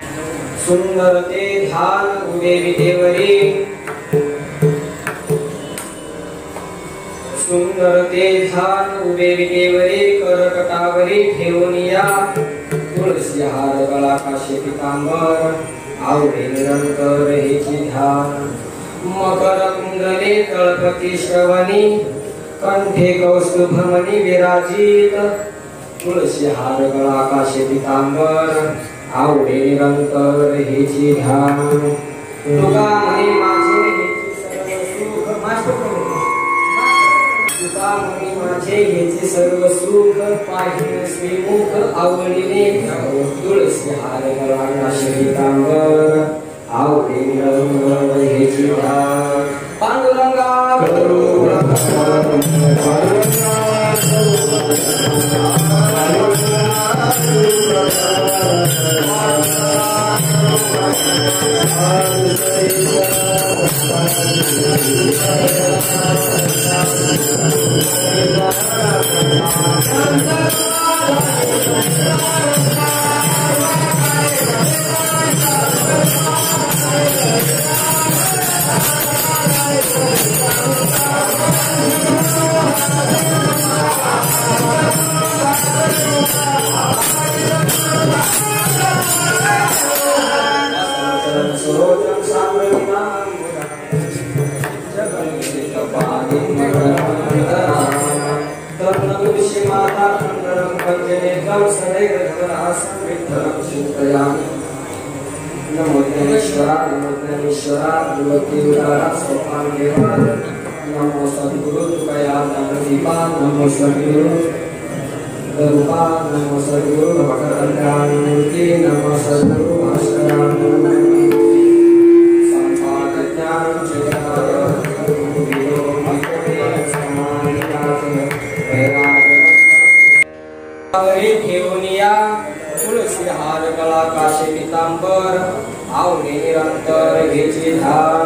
सुंदर ते ध्यान उभे विटेवरी, सुंदर ते ध्यान उभे विटेवरी, करकटावरी ठेवून या तुळशी हार गळाकाशी पितांबर, आवडे निरंतर हेची ध्यान. मकर कुंडले तळपती श्रवणी, कंठे कौस्तुभमणी विराजित, तुळशी हार गळाकाशी पितांबर, आवडे निरंतर हेची ध्यान. तुका म्हणे माझे हेचे सर्व सुख, तुका म्हणे माझे हेचे सर्व सुख, पाहिन श्रीमुख आवडीने, तुळशी हार गळाकाशी पितांबर, आवडे निरंतर हेची ध्यान. पांडुरंगा करू नमो ज्ञानेश्वरा, नमो ज्ञानेश्वरा, नमो सद्गुरु तुकया ज्ञानदीपा, नमो सद्गुरु रूपा, नमो सद्गुरु भक्तकल्याणमूर्ति, नमो सद्गुरु भास्करानंद संपादज्ञान जगदाय गुरुदेव ठेवून या तुळशी हार गळाकाशी पितांबर, आवडे निरंतर हेची ध्यान.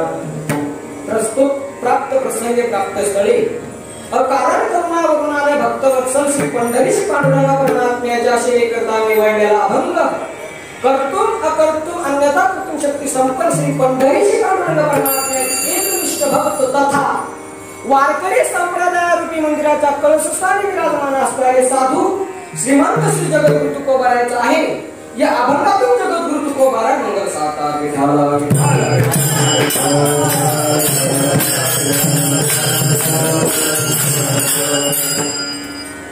प्रस्तुत प्राप्त प्रसंगे प्राप्त स्थळी अकारण करुणा वरुणाने भक्त वत्सल श्री पंढरीशी पांडुरंगा परमात्म्याच्या सेवेकरता निवडलेला अभंग, कर्तुम अकर्तुम अन्यथा कर्तुम शक्ती संपन्न श्री पंढरीशी पांडुरंगा परमात्म्याचे एकनिष्ठ भक्त तथा वारकरी संप्रदाय रूपी मंदिराच्या कळसस्थानी विराजमान असणारे साधू श्रीमंत श्री जगद्गुरु तुकोबारायचा आहे. या अभंगातून जगद्गुरु तुकोबाराय मंगल साकार. विठाल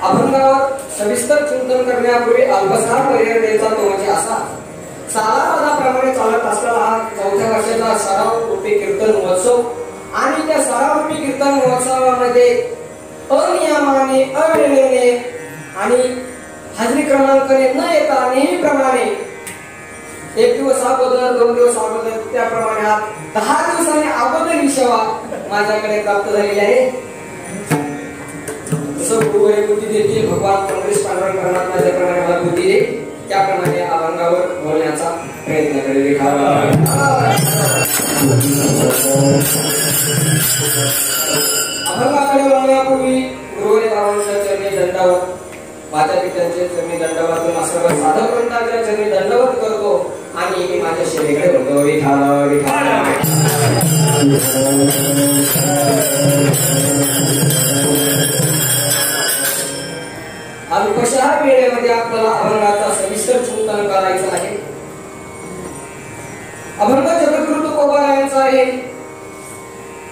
अभंगावर सविस्तर चिंतन करण्यापूर्वी अल्पसार पर्याय द्यायचा तो म्हणजे असा. सालाप्रमाणे चालत असलेला हा 4थ्या वर्षाचा सराव रूपी कीर्तन महोत्सव आणि त्या सराव रूपी कीर्तन महोत्सवामध्ये अनियमाने अवेळेने आणि हाजरी क्रमांकाने न येता नेहमीप्रमाणे 1 दिवस अगोदर 2 दिवस अगोदर त्याप्रमाणे 10 दिवसांनी अगोदर ही सेवा माझ्याकडे प्राप्त झालेली आहे. जसं गुरुवारी बुद्धी देते भगवान पंढरीश पांडुरंग परमात्मा ज्याप्रमाणे मला बुद्धी दे त्याप्रमाणे अभंगावर बोलण्याचा प्रयत्न करेल. अभंगाकडे बोलण्यापूर्वी गुरुवारी बाबांच्या चरणी दंडावत, माझ्या पित्यांचे चरणी दंडवत, सर्व साधक वृंदाच्या चरणी दंडवत करतो आणि मी माझ्या सेवेकडे बोलतो. विठाल विठाल. अल्पशा वेळेमध्ये आपल्याला अभंगाचा सविस्तर चिंतन करायचं आहे. अभंग जगद्गुरु तुकोबारायांचा आहे,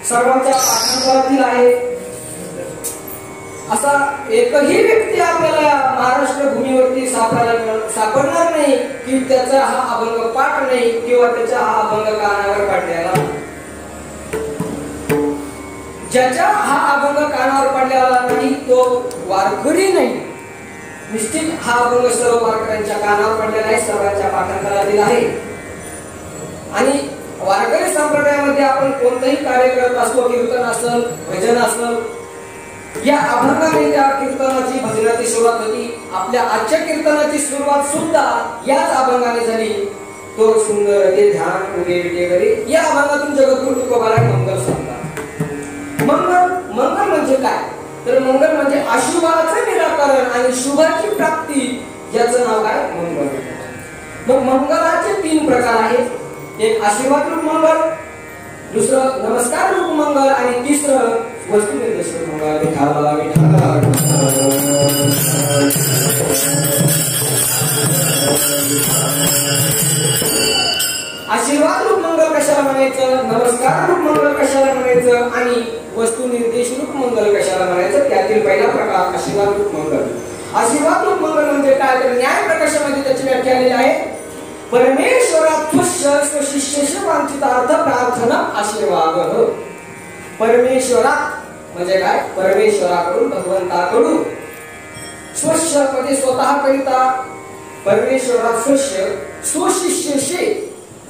सर्वांच्या पाठांतरातील आहे. असा एकही व्यक्ती आपल्याला महाराष्ट्र भूमीवरती सापडणार नाही की त्याचा हा अभंग पाठ नाही किंवा त्याचा हा अभंग कानावर पडलेला. ज्याचा हा अभंग कानावर पडलेला नाही तो वारकरी नाही. निश्चित हा अभंग सर्व वारकऱ्यांच्या कानावर पडलेला आहे, सर्वांच्या पाठांतरातील आहे. आणि वारकरी संप्रदायामध्ये आपण कोणतेही कार्य करत असतो, कीर्तन असेल, भजन असेल, या अभंगाने त्या कीर्तनाची भजनाची सुरुवात होती. आपल्या आजच्या कीर्तनाची सुरुवात सुद्धा याच अभंगाने झाली. तो सुंदर ते ध्यान उभे विटेवरी या अभंगातून जगद्गुरु तुकोबाराय मंगल सांगतात. मंगल मंगल म्हणजे काय तर मंगल म्हणजे अशुभाचं निराकरण आणि शुभाची प्राप्ती, याचं नाव काय मंगल. मग मंगलाचे 3 प्रकार आहेत. एक आशीर्वाद रूप मंगल, दुसरं नमस्कार रूप मंगल आणि तिसरं वस्तू निर्देश रूप मंगल. विठाला विठाला. आशीर्वाद रूप मंगल कशाला म्हणायचं, नमस्कार रूप मंगल कशाला म्हणायचं आणि वस्तू निर्देश रूप मंगल कशाला म्हणायचं. त्यातील पहिला प्रकार आशीर्वाद रूप मंगल. आशीर्वाद रूप मंगल म्हणजे काय तर न्याय प्रकाशामध्ये त्याची व्याख्या आलेली आहे. परमेश्वरात स्वशिष्य वांछितार्थ प्रार्थना आशीर्वाद. परमेश्वरात म्हणजे काय, परमेश्वराकडून भगवंताकडून स्वश म्हणजे स्वतः करिता, परमेश्वरात स्वश स्वशिष्यशे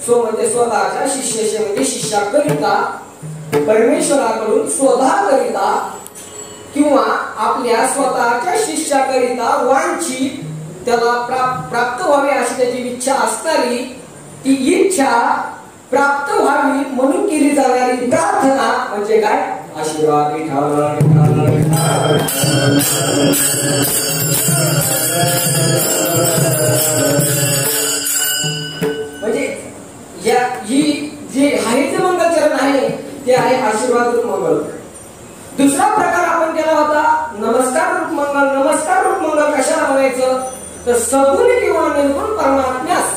स्व म्हणजे स्वतःच्या, शिष्यशे म्हणजे शिष्याकरिता, परमेश्वराकडून स्वतः करिता किंवा आपल्या स्वतःच्या शिष्याकरिता वांछित त्याला प्राप्त व्हावी अशी त्याची इच्छा असणारी, ती इच्छा प्राप्त व्हावी म्हणून केली जाणारी प्रार्थना म्हणजे काय, आशीर्वाद. म्हणजे ही जे हरित मंगलचरण आहे ते आहे आशीर्वाद रूप मंगल. दुसरा प्रकार आपण केला होता नमस्कार रूप मंगल. नमस्कार रूप मंगल कशाला म्हणायचं तर सगुण किंवा निर्गुण परमात्म्यास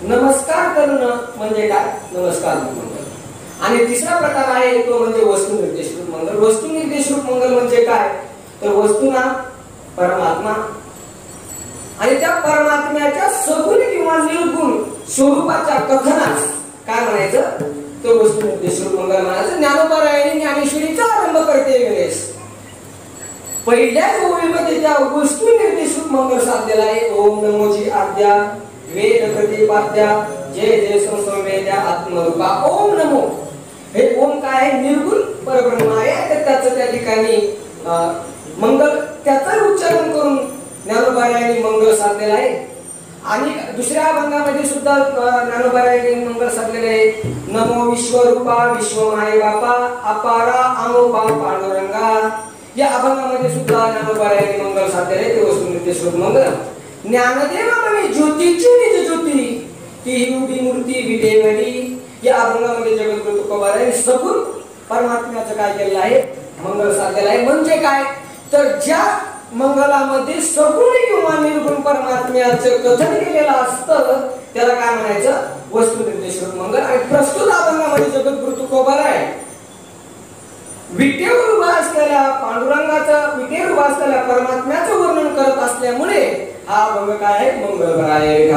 नमस्कार करणं म्हणजे काय, नमस्कार रूप मंगल. आणि तिसरा प्रकार आहे तो म्हणजे वस्तू निर्देश रूप मंगल. वस्तू निर्देश रूप मंगल म्हणजे काय तर वस्तुना परमात्मा आणि त्या परमात्म्याच्या सगुण किंवा निर्गुण स्वरूपाच्या कथनास काय म्हणायचं तो वस्तू निर्देश रूप मंगल म्हणायचं. ज्ञानोबरायांनी ज्ञानेश्वरीचा आरंभ करते वेळेस पहिल्याच ओळीमध्ये त्या वस्तू निर्देश रूप मंगल साधलेला आहे. ओम नमोजी आद्या वेद प्रतिपाद्या जय जय संवेद्या आत्मरूपा ओम नमो. हे ओम काय आहे, निर्गुण परब्रह्म आहे. तर त्याचं त्या ठिकाणी मंगल त्याचं उच्चारण करून ज्ञानोबरायांनी मंगल साधलेला आहे. आणि दुसऱ्या अभंगामध्ये सुद्धा ज्ञानोबरायांनी मंगल साधलेले आहे. नमो विश्वरूपा विश्वमाये बापा अपारा अनोपा पांडुरंगा. या अभंगामध्ये सुद्धा ज्ञानोबरायांनी मंगल साधलेले आहे. ते वस्तू निर्देश रूप मंगल. ज्ञानदेवा म्हणे ज्योतीची निज ज्योती ती उभी मूर्ती विटेवडी. या अभंगामध्ये जगद्गुरु तुकोबारायांनी सगुण परमात्म्याचं काय केलेलं आहे, मंगल साधलेलं आहे. म्हणजे काय तर ज्या मंगलामध्ये सगुण किंवा निर्गुण परमात्म्याचं कथन केलेलं असतं त्याला काय म्हणायचं, वस्तू निर्देश रूप मंगल. आणि प्रस्तुत अभंगामध्ये जगद्गुरु तुकोबाराय विटेवर उभा असलेल्या पांडुरंगाचं, विटेवर उभा असलेल्या परमात्म्याचं वर्णन करत असल्यामुळे हा अभंग काय आहे, मंगलमय.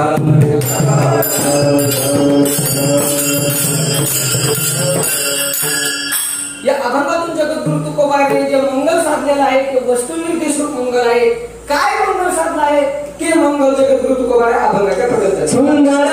या अभंगातून जगद्गुरु तुकोबारायांनी जे मंगल साधलेलं आहे ते वस्तू निर्देश रूप मंगल आहे. काय मंगल साधलं आहे ते मंगल जगद्गुरु तुकोबाराय अभंगाच्या पद्धतीने सुंदर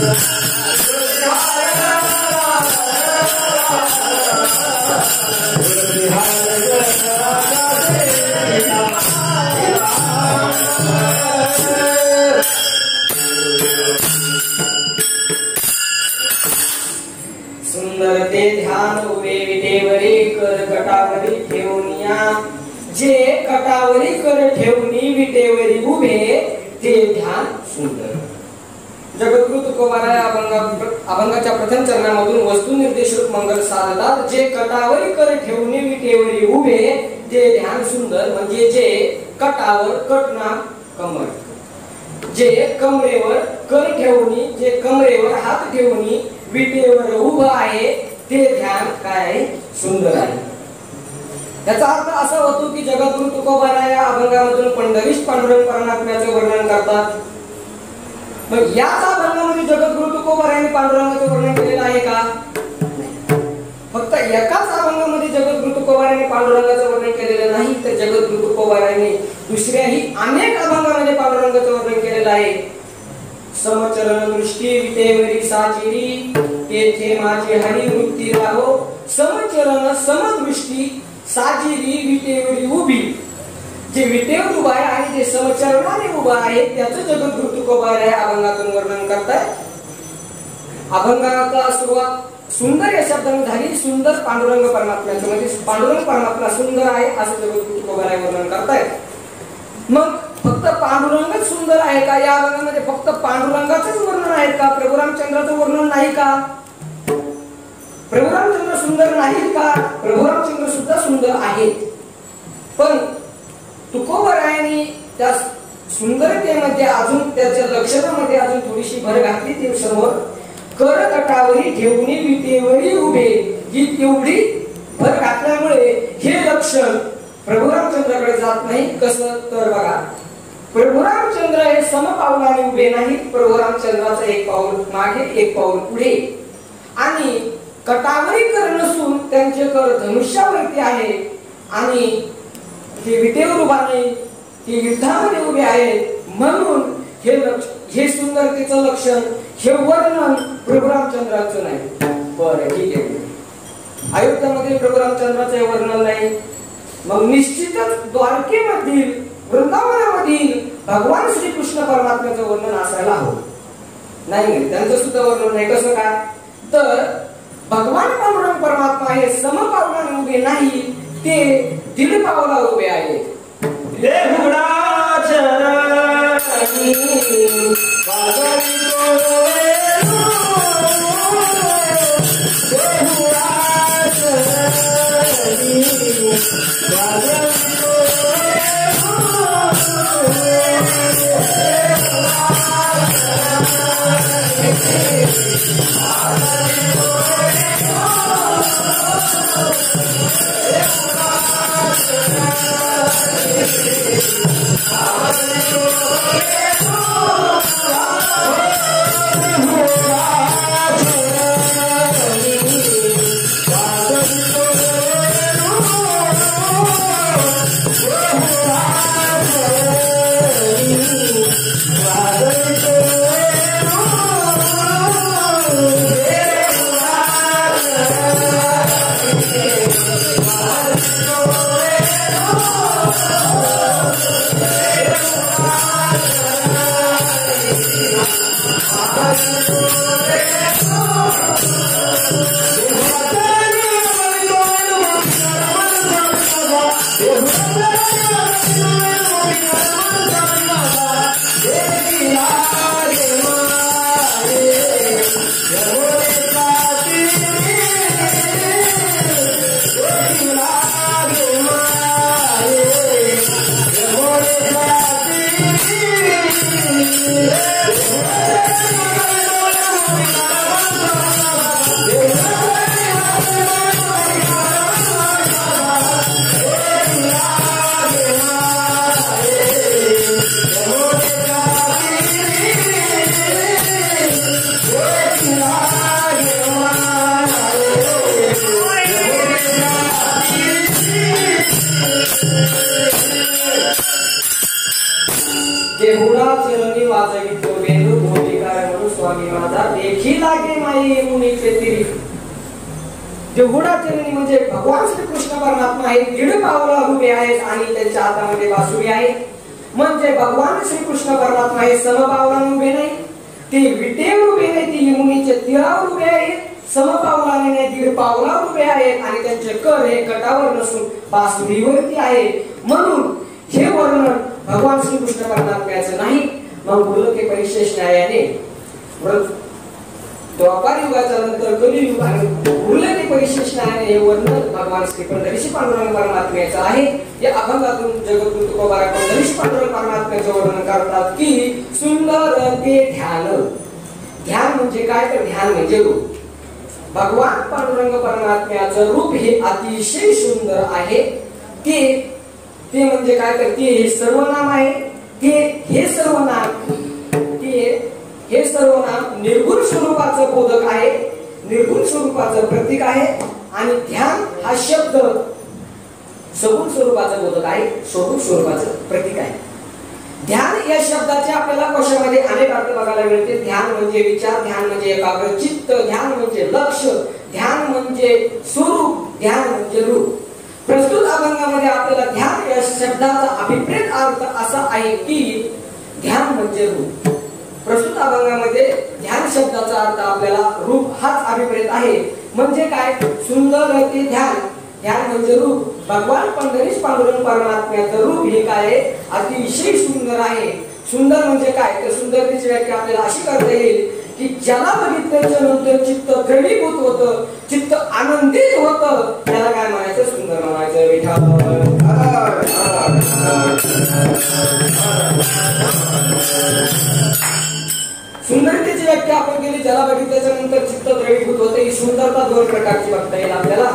सुंदर ते ध्यान उभे विटेवरी कर कटावरी ठेवूनिया, जे कटावरी कर ठेवूनी विटेवरी उभे ते ध्यान सुंदर. जगद्गुरु तुकोबाराय अभंगाच्या प्रथम चरणामधून वस्तू निर्देशक मंगल साधतात. जे कटावरी कर ठेवूनी विटेवरी उभे ते ध्यान सुंदर, म्हणजे जे कटावर कटना कमर, जे कमरेवर कर ठेवूनी, जे कमरेवर हात ठेवूनी विटेवर उभं आहे ते ध्यान काय सुंदर आहे. याचा अर्थ असा होतो की जगद्गुरु तुकोबाराय या अभंगामधून पंढरीश पांडुरंग परमात्म्याचे वर्णन करतात. मग याच अभंगामध्ये जगद्गुरु तुकोबारायांनी पांडुरंगाचं वर्णन केलेलं आहे का? फक्त एकाच अभंगामध्ये जगद्गुरु तुकोबारायांनी पांडुरंगाचं वर्णन केलेलं नाही, तर जगद्गुरु तुकोबारायांनी दुसऱ्याही अनेक अभंगामध्ये पांडुरंगाचं वर्णन केलेलं आहे. समचरण दृष्टी विटेवरी साजिरी, तेथे माझे हरी वृत्ती राहो. समचरण समदृष्टी साजिरी विटेवरी उभी, जे विटेवर उभा आहे आणि जे समचरणाने उभा आहे त्याचं जगद्गुरु तुकोबाराय अभंगातून वर्णन करतायत. अभंगाचा सुरुवात सुंदर या शब्दाने झाली. सुंदर पांडुरंग परमात्म्याचं, म्हणजे पांडुरंग परमात्मा सुंदर आहे असं जगद्गुरु तुकोबाराय वर्णन करतायत. मग फक्त पांडुरंगच सुंदर आहे का? या अभंगामध्ये फक्त पांडुरंगाचंच वर्णन आहे का? प्रभू रामचंद्राचं वर्णन नाही का? प्रभू रामचंद्र सुंदर नाहीत का? प्रभू रामचंद्र सुद्धा सुंदर आहेत. पण तुकोबारायांनी त्या सुंदरतेमध्ये अजून त्याच्या लक्षणामध्ये अजून थोडीशी भर घातली. ते सर्व कर कटावरी ठेवूनी विटेवरी उभे, ही तेवढी भर घातल्यामुळे हे लक्षण प्रभू रामचंद्राकडे जात नाही. कसं तर बघा, प्रभू रामचंद्र हे समपावलाने उभे नाही. प्रभू रामचंद्राचं एक पाऊल मागे एक पाऊल पुढे, आणि कटावरी कर नसून त्यांचे कर धनुष्यावरती आहे, आणि ते विटेवर उभा नाही, ते युद्धामध्ये उभे आहेत. म्हणून हे सुंदरतेचं लक्षण, हे वर्णन प्रभू रामचंद्राचं नाही. बरं, ठीक आहे. अयोध्यामध्ये प्रभू रामचंद्राचं वर्णन नाही, मग निश्चितच द्वारकेमधील वृंदावनामधील भगवान श्रीकृष्ण परमात्म्याचं वर्णन असायला हवं. नाही, त्यांचं सुद्धा वर्णन नाही. कसं काय? तर भगवान पांडुरंग परमात्मा हे समपावलाने उभे नाही, ते दीड पावला उभे आहेत. देहुळा चरणी वाजवितो वेणू भोटिकार म्हणून स्वामी माझा देखी लागे माई मुनीचे तिरी. देहुडा चरणी म्हणजे भगवान श्री कृष्ण परमात्मा हे दीड पावला उभे आहेत आणि त्यांच्या हातामध्ये बासुरी आहे. म्हणजे भगवान श्री कृष्ण परमात्मा हे समपावलाने उभे नाही, ते विटेवर उभे नाही, ते यमुनेच्या तीरावर उभे आहेत. समपावलाने नाही, दीड पावलावर उभे आहेत आणि त्यांचे कर हे कटावर नसून बासुरीवरती आहे. म्हणून हे वर्णन भगवान श्री कृष्ण परमात्म्याचं नाही. मग बोललं की परिशेष न्यायाने द्वापार युगाच्या नंतर कलियुग आणि बोललं की परिशेष न्यायाने हे वर्णन भगवान श्री पंढरीशी पांडुरंग परमात्म्याचं आहे. या अभंगातून जगद्गुरु तुकोबारा पंढरीशी पांडुरंग परमात्म्याचं वर्णन करतात की सुंदर ते ध्यान. ध्यान म्हणजे काय, तर ध्यान म्हणजे रूप. भगवान पांडुरंग परमात्म्याचं रूप हे अतिशय सुंदर आहे. ते म्हणजे काय, तर ते हे सर्वनाम आहे. हे सर्वनाम निर्गुण स्वरूपाचं बोधक आहे, निर्गुण स्वरूपाचं प्रतीक आहे. आणि ध्यान हा शब्द सगुण स्वरूपाचं बोधक आहे, स्वरूप स्वरूपाचं प्रतीक आहे. ध्यान या शब्दाचे आपल्याला कोशामध्ये अनेक अर्थ बघायला मिळते. ध्यान म्हणजे विचार, ध्यान म्हणजे एकाग्र चित्त, ध्यान म्हणजे लक्ष, ध्यान म्हणजे स्वरूप, ध्यान म्हणजे रूप. प्रस्तुत अभंगामध्ये आपल्याला ध्यान या शब्दाचा अभिप्रेत अर्थ असा आहे की ध्यान म्हणजे रूप. प्रस्तुत अभंगामध्ये ध्यान शब्दाचा अर्थ आपल्याला रूप हाच अभिप्रेत आहे. म्हणजे काय, सुंदर ते ध्यान, ध्यान म्हणजे रूप. भगवान पंढरीश पांडुरंग परमात्म्याचं रूप हे काय, अतिशय सुंदर आहे. सुंदर म्हणजे काय, तर सुंदरतेची व्याख्या आपल्याला अशी करता येईल की ज्याला बघितल्याच्या नंतर चित्त द्रवीभूत होतं, चित्त आनंदित होतं, त्याला काय म्हणायचं, सुंदर म्हणायचं. विठ्ठल सुंदरतेची व्याख्या आपण केली, ज्याला बघितल्याच्या नंतर चित्त द्रवीभूत होते. ही सुंदरता दोन प्रकारची बघता येईल आपल्याला.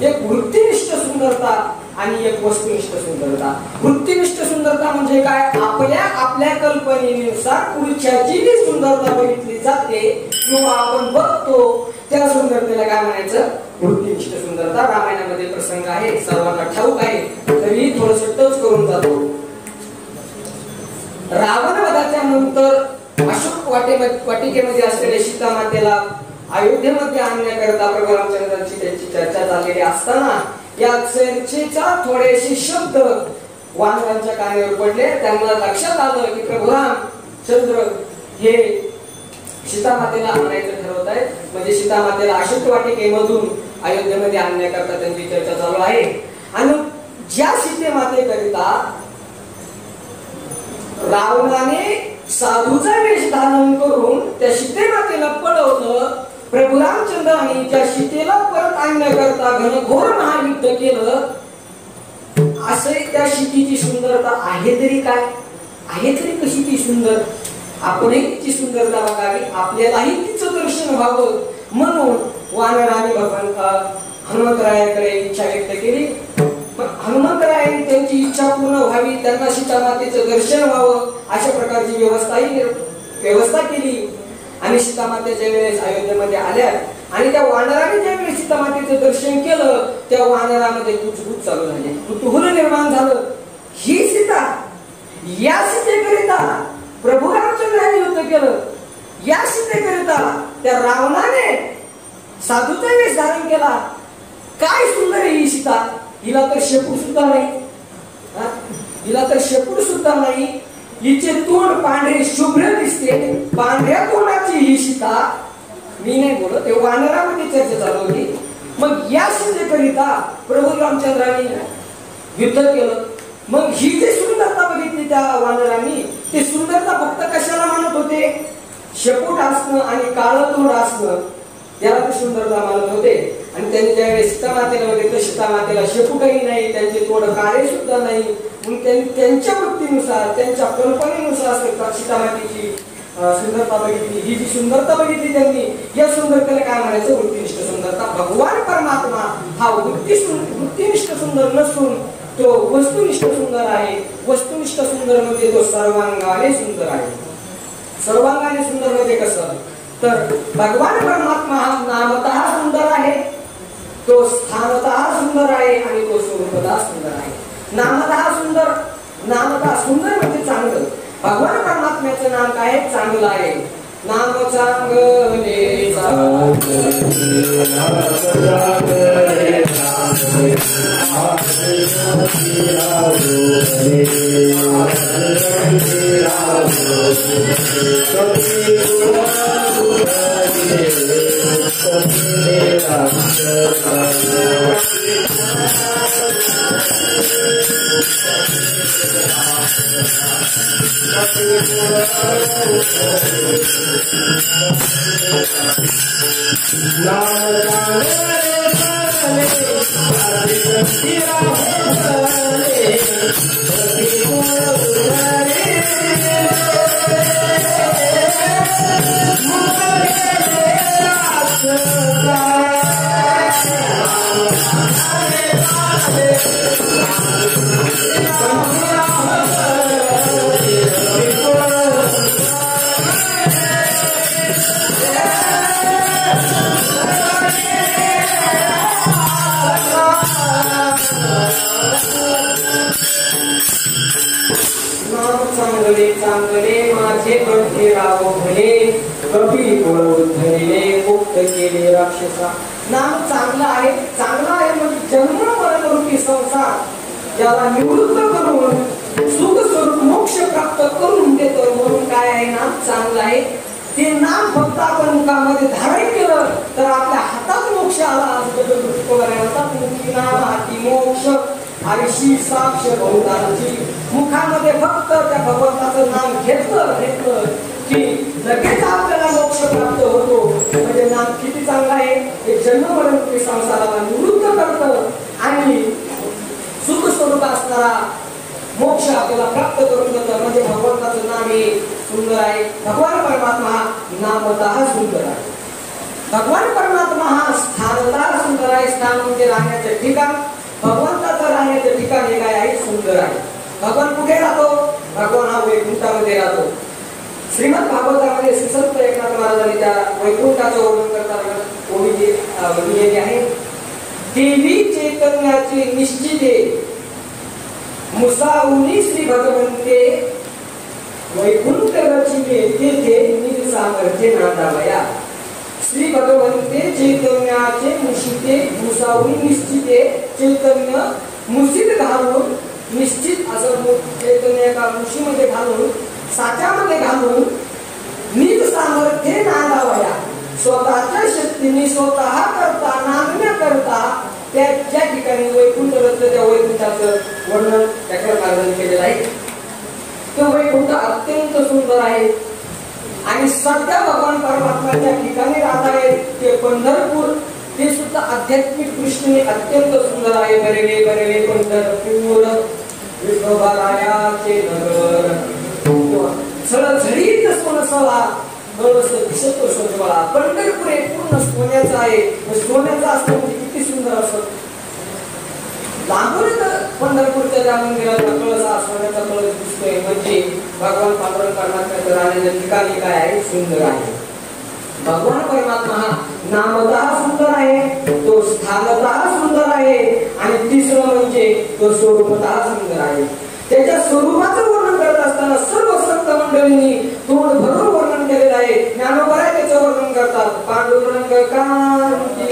एक वृत्तिनिष्ठ सुंदरता आणि एक वस्तुनिष्ठ सुंदरता. वृत्तिनिष्ठ सुंदरता म्हणजे काय, आपल्या कल्पनेनुसार पुढच्याची जी सुंदरता बघितली जाते किंवा आपण बघतो त्या सुंदरतेला काय म्हणायचं, वृत्तिनिष्ठ सुंदरता. रामायणामध्ये प्रसंग आहे, सर्वांना ठाऊक आहे, तरी थोडस टच करून जातो. रावण वधाच्या नंतर अशोक वाटिकेमध्ये असलेल्या सीता मातेला अयोध्येमध्ये आणण्याकरता प्रभू रामचंद्रांची त्यांची चर्चा चाललेली असताना या चर्चेचा थोडेसे शब्द वानरांच्या कानावर पडले. त्यांना लक्षात आलं की प्रभू रामचंद्र हे सीता मातेला आणायचं ठरवत आहेत. म्हणजे सीता मातेला अशोक वाटिकेमधून अयोध्येमध्ये आणण्याकरता त्यांची चर्चा चालू आहे. आणि ज्या सीते मातेकरिता रावणाने साधूचा वेश धारण करून त्या सीते मातेला पळवलं, प्रभू रामचंद्रांनी त्या सीतेला परत आणण्याकरता घनघोर महायुद्ध केलं. असे त्या सीतेची सुंदरता आहे तरी काय, आहे तरी कशी ती सुंदर, आपणही तिची सुंदरता बघावी, आपल्यालाही तिचं दर्शन व्हावं. म्हणून वानराने भगवान हनुमंतरायाकडे इच्छा व्यक्त केली. हनुमंतरायांनी त्यांची इच्छा पूर्ण व्हावी, त्यांना सीता मातेचं दर्शन व्हावं, अशा प्रकारची व्यवस्था केली. आणि सीता मातेच्या वेळेस अयोध्येमध्ये आल्या आणि त्या वानराने ज्यावेळेस सीता मातेचं दर्शन केलं त्या वानरामध्ये कुजबूज चालू झाली, कुतूहल निर्माण झालं. ही सीता, या सीतेकरिता प्रभू रामचंद्रांनी युद्ध केलं, या सीतेकरिता त्या रावणाने साधूचा वेश धारण केला. काय सुंदर आहे ही सीता, हिला तर शेपूट सुद्धा नाही, हिला तर शेपूट सुद्धा नाही, हिचे तोंड पांढरे शुभ्र दिसते, पांढऱ्या तोंडाची ही सीता. मी नाही बोलत, ते वानरामध्ये चर्चा चालू होती. मग या सीतेकरिता प्रभू रामचंद्रांनी युद्ध केलं. मग ही जी सुंदरता बघितली त्या वानरांनी, ती सुंदरता फक्त कशाला मानत होते, शेपूट असणं आणि काळं तोंड असणं, याला ते सुंदरता मानत होते. आणि त्यांनी ज्यावेळेस सीता मातेला बघितलं, सीता मातेला शेपूटही नाही, त्यांचे तोंड काळे सुद्धा नाही. मग त्यांनी त्यांच्या वृत्तीनुसार, त्यांच्या कल्पनेनुसार सीता मातेची सुंदरता बघितली. ही जी सुंदरता बघितली त्यांनी, या सुंदरतेला काय म्हणायचं, वृत्तिनिष्ठ सुंदरता. भगवान परमात्मा हा वृत्तिनिष्ठ सुंदर नसून तो वस्तुनिष्ठ सुंदर आहे. वस्तुनिष्ठ सुंदर म्हणजे तो सर्वांगाने सुंदर आहे. सर्वांगाने सुंदर म्हणजे कसं, तर भगवान परमात्मा हा नामतः सुंदर आहे, तो स्थानतः सुंदर आहे आणि तो स्वरूपतः सुंदर आहे. नामतः सुंदर म्हणजे चांगलं. भगवान परमात्म्याचं नाम काय, चांगलं आहे. नाम चांगले चांगले माझे कंठे राव म्हणे कपी धरले मुक्त केले राक्षसा. नाम चांगला आहे म्हणजे जन्म मरण रूपी संसार ज्याला निवृत्त करून सुख स्वरूप मोक्ष प्राप्त करून देतो म्हणून काय आहे नाम चांगलं आहे. ते नाम फक्त आपण मुखामध्ये धारण केलं तर आपल्या हातात मोक्ष आला हातात मुखी नाम हाती मोक्ष आयुषी साक्ष बहुतांची. मुखामध्ये फक्त त्या भगवंताचं नाम घेतलं की लगेच आपल्याला मोक्ष प्राप्त होतो. म्हणजे नाम किती चांगला आहे. हे जन्म मरण रूपी संसाराला निवृत्त करतं आणि सुख स्वरूप असणारा मोक्ष आपल्याला प्राप्त करून देतं. म्हणजे भगवंताचं नाम हे सुंदर आहे. भगवान परमात्मा नामतः सुंदर आहे. भगवान परमात्मा हा स्थानतः सुंदर आहे. स्थान म्हणजे राहण्याचे ठिकाण. भगवंताचं राहण्याचे ठिकाण हे काय आहे सुंदर आहे. भगवान कुठे राहतो. भगवान हा वैकुंठामध्ये राहतो. श्रीमद भागवतामध्ये श्रीसंत एकनाथ महाराजांनी त्या वैकुंठाचं वर्णन करताना ओवी लिहिलेली आहे. देवी चैतन्याची निश्चिते मुसाउनी श्री भगवंते वैकुंठ रचिले तेथे निज सामर्थ्य नांदावया. श्री भगवंते चैतन्याचे मुशीते मुसाउनी निश्चिते चैतन्य मुशीत घालून निश्चित असं चैतन्य एका मुशीमध्ये घालून साच्यामध्ये घालून निज सामर्थ्य नांदावया. स्वतःच्या शक्तीने स्वतः करता नांदण्या करता त्या ज्या ठिकाणी वैकुंठ रचलं त्या वैकुंठाचं वर्णन त्याच्या महाराजांनी केलेलं आहे. तो वैकुंठ अत्यंत सुंदर आहे आणि सध्या भगवान परमात्माच्या ठिकाणी राहत आहेत ते पंढरपूर. ते सुद्धा आध्यात्मिक दृष्टीने अत्यंत सुंदर आहे. बरेले बरेले पंढरपूर विठोबारायाचे नगर झळझळीत सोनसला कळस दिसत सोजवळा. पंढरपूर हे पूर्ण सोन्याचं आहे. सोन्याचं असतं म्हणजे किती सुंदर असत. लांबून पंढरपूरच्या त्या मंदिराचा कळस हा सोन्याचा कळस दिसतोय म्हणजे भगवान पांडुरंग परमात्म्याचं राहण्याचं ठिकाणी काय आहे सुंदर आहे. भगवान परमात्मा हा नामतः सुंदर आहे. तो स्थानतः सुंदर आहे आणि तिसरं म्हणजे तो स्वरूपतः सुंदर आहे. त्याच्या स्वरूपाचं वर्णन करत असताना सर्व संत मंडळींनी तोंड भरून वर्णन केलेलं आहे. ज्ञानोबा त्याचं वर्णन करतात. पांडुरंग कांती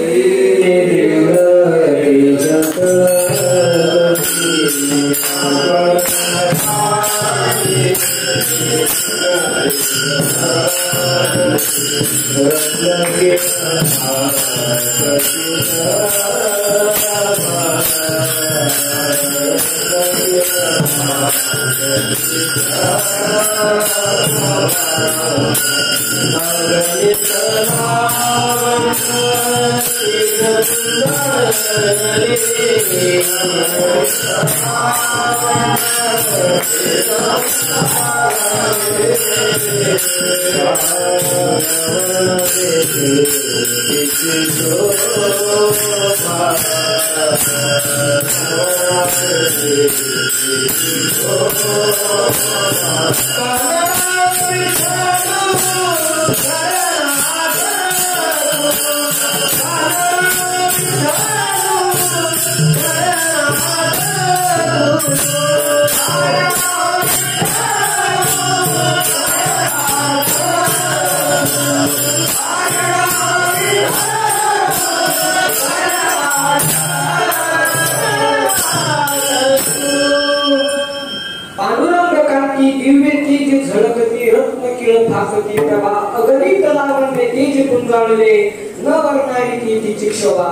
पांडुरंगकांती दिव्यती जी झळकती रत्न किळ फाकती प्रभा अगणित लावण्य तेज कुंजाळले न वर्णारी ती शोभा.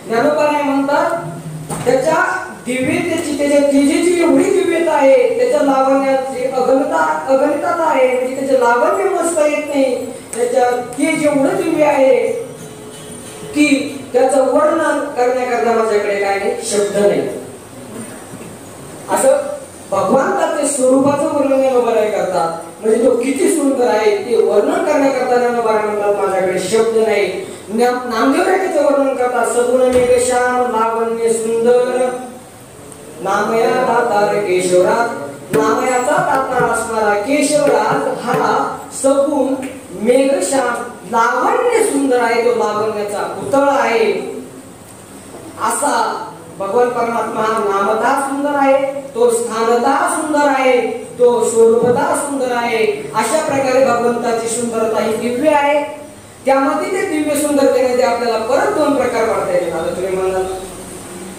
ज्ञानोबाने म्हणतात त्याच्या दिव्यतेची त्याच्या तेजेची एवढी दिव्यता आहे, त्याच्या लावण्याची अगणितता आहे, म्हणजे त्याचे लावण्य मोजता येत नाही. त्याच्या तेज एवढं दिव्य आहे की त्याचं वर्णन करण्याकरता माझ्याकडे काय नाही, शब्द नाही. असं भगवंताच्या स्वरूपाचं वर्णन ज्ञानोबाराय करतात. म्हणजे तो किती सुंदर आहे ते वर्णन करण्याकरता ज्ञानोबाराय म्हणतात माझ्याकडे शब्द नाही. नामदेवराय त्याचं वर्णन करतात. सगुण निवेशान लावण्य सुंदर नामया दातार केशवराज. नामयाचा दातार असणारा केशवराज हा सगुण मेघश्याम लावण्य सुंदर आहे. तो लावण्याचा पुतळा आहे. असा भगवान परमात्मा नामता सुंदर आहे, तो स्थानता सुंदर आहे, तो स्वरूपता सुंदर आहे. अशा प्रकारे भगवंताची सुंदरता ही दिव्य आहे. त्यामध्ये ते दिव्य सुंदरतेमध्ये आपल्याला परत दोन प्रकार पाहता येतात. आता तुम्ही म्हणाल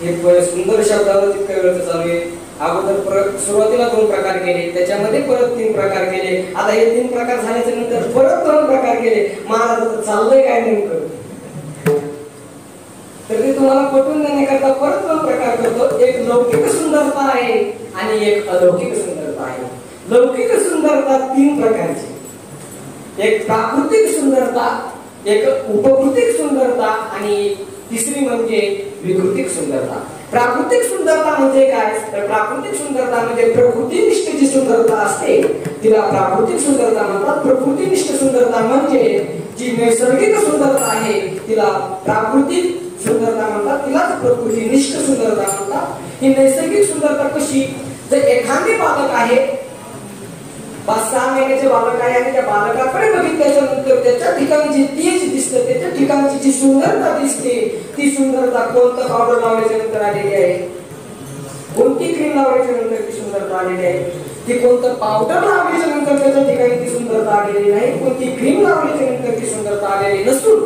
हे सुंदर शब्दावर तितक्या वेळचं चालू आहे. अगोदर सुरुवातीला दोन प्रकार केले, त्याच्यामध्ये परत तीन प्रकार केले, आता हे तीन प्रकार झाल्याच्या नंतर परत दोन प्रकार केले. महाराज चाललंय काय नेमकं, तर ते तुम्हाला पटवून देण्याकरता परत दोन प्रकार करतो. एक लौकिक सुंदरता आहे आणि एक अलौकिक सुंदरता आहे. लौकिक सुंदरता तीन प्रकारची, एक प्राकृतिक सुंदरता, एक उपकृतिक सुंदरता आणि तिसरी म्हणजे विकृतिक सुंदरता. प्राकृतिक सुंदरता म्हणजे काय, तर प्राकृतिक सुंदरता म्हणजे प्रकृतिनिष्ठ जी सुंदरता असते तिला प्राकृतिक सुंदरता म्हणतात. प्रकृतिनिष्ठ सुंदरता म्हणजे जी नैसर्गिक सुंदरता आहे तिला प्राकृतिक सुंदरता म्हणतात, तिलाच प्रकृतिनिष्ठ सुंदरता म्हणतात. ही नैसर्गिक सुंदरता कशी, जर एखादे बालक आहे 5-6 महिन्याचे बालक आहे आणि त्या बालकाकडे बघितल्याच्या नंतर त्याच्या ठिकाणी जी तेज दिसते, त्याच्या ठिकाणची जी सुंदरता दिसते, ती सुंदरता कोणतं पावडर लावल्याच्या नंतर आलेली आहे, कोणती क्रीम लावल्याच्या नंतर ती सुंदरता आलेली आहे, ती कोणतं पावडर लावल्याच्या नंतर त्याच्या ठिकाणी ती सुंदरता आलेली नाही, कोणती क्रीम लावल्याच्या नंतर ती सुंदरता आलेली नसून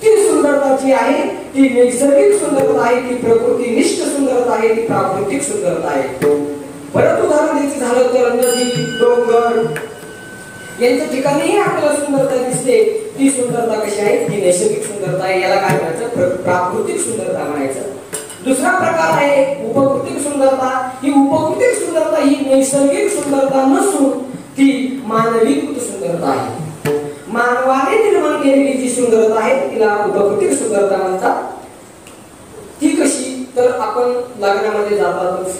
ती सुंदरता जी आहे ती नैसर्गिक सुंदरता आहे, ती प्रकृतिनिष्ठ सुंदरता आहे, ती प्राकृतिक सुंदरता आहे. परत उदाहरण द्यायचं झालं तर नदी, डोंगर यांच्या ठिकाणी आपल्याला सुंदरता दिसते. ती सुंदरता कशी आहे, ती नैसर्गिक सुंदरता आहे. याला काय म्हणायचं, प्राकृतिक सुंदरता म्हणायचं. दुसरा प्रकार आहे उपकृतिक सुंदरता. ही उपकृतिक सुंदरता ही नैसर्गिक सुंदरता नसून ती मानवीकृत सुंदरता आहे. मानवाने निर्माण केलेली जी सुंदरता आहे तिला उपकृतिक सुंदरता म्हणतात. ती कशी, तर आपण लग्नामध्ये जातातच,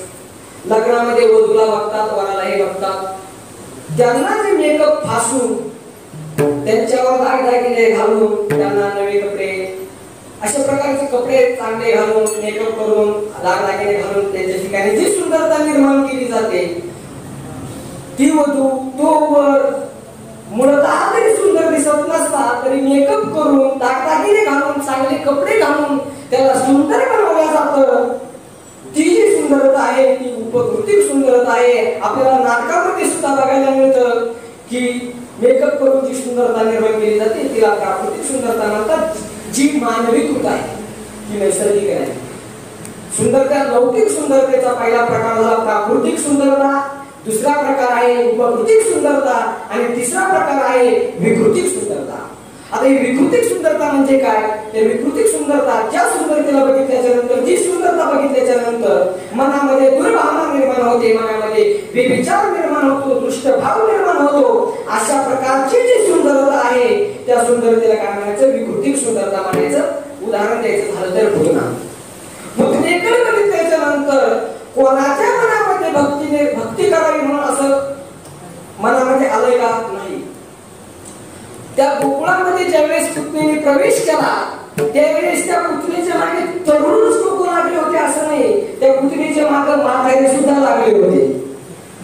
लग्नामध्ये वधूला बघतात, वरालाही बघतात. त्यांना जे मेकअप फासून त्यांच्यावर दागदागिने घालून, त्यांना नवे कपडे, अशा प्रकारचे कपडे चांगले घालून, मेकअप करून, दागदागिने घालून त्यांच्या ठिकाणी जी सुंदरता निर्माण केली जाते, ती वधू तो वर मुळतः तरी सुंदर दिसत नसता तरी मेकअप करून, दागदागिने घालून, चांगले कपडे घालून त्याला सुंदर बनवलं जातं. ती जी सुंदरता आहे ती उपकृतिक सुंदरता आहे. आपल्याला नाटकामध्ये सुद्धा बघायला मिळतं की मेकअप करून जी सुंदरता निर्माण केली जाते तिला प्राकृतिक सुंदरता म्हणतात. जी मानवीकृत आहे, ती नैसर्गिक आहे. सुंदरता, लौकिक सुंदरतेचा पहिला प्रकार झाला प्राकृतिक सुंदरता, दुसरा प्रकार आहे उपकृतिक सुंदरता आणि तिसरा प्रकार आहे विकृतिक सुंदरता. आता ही विकृतिक सुंदरता म्हणजे काय, तर विकृतिक सुंदरता ज्या सुंदरतेला बघितल्याच्या नंतर, जी सुंदरता बघितल्याच्या नंतर मनामध्ये दुर्भावना निर्माण होते, मनामध्ये व्यभिचार निर्माण होतो, दृष्टभाव निर्माण होतो, अशा प्रकारची जी सुंदरता आहे त्या सुंदरतेला काय म्हणायचं, विकृतिक सुंदरता म्हणायचं. उदाहरण द्यायचं झालं तर पुन्हा भक्तीकडे बघितल्याच्या नंतर कोणाच्या मनामध्ये भक्ती करावी म्हणून असं मनामध्ये आलंय का, नाही. त्या गोकुळामध्ये ज्यावेळेस पुतणीने प्रवेश केला त्यावेळेस त्या पुतणीच्या मागे तरुणच लोक लागले होते असं नाही, त्या पुतणीच्या मागे म्हातारे सुद्धा लागले होते.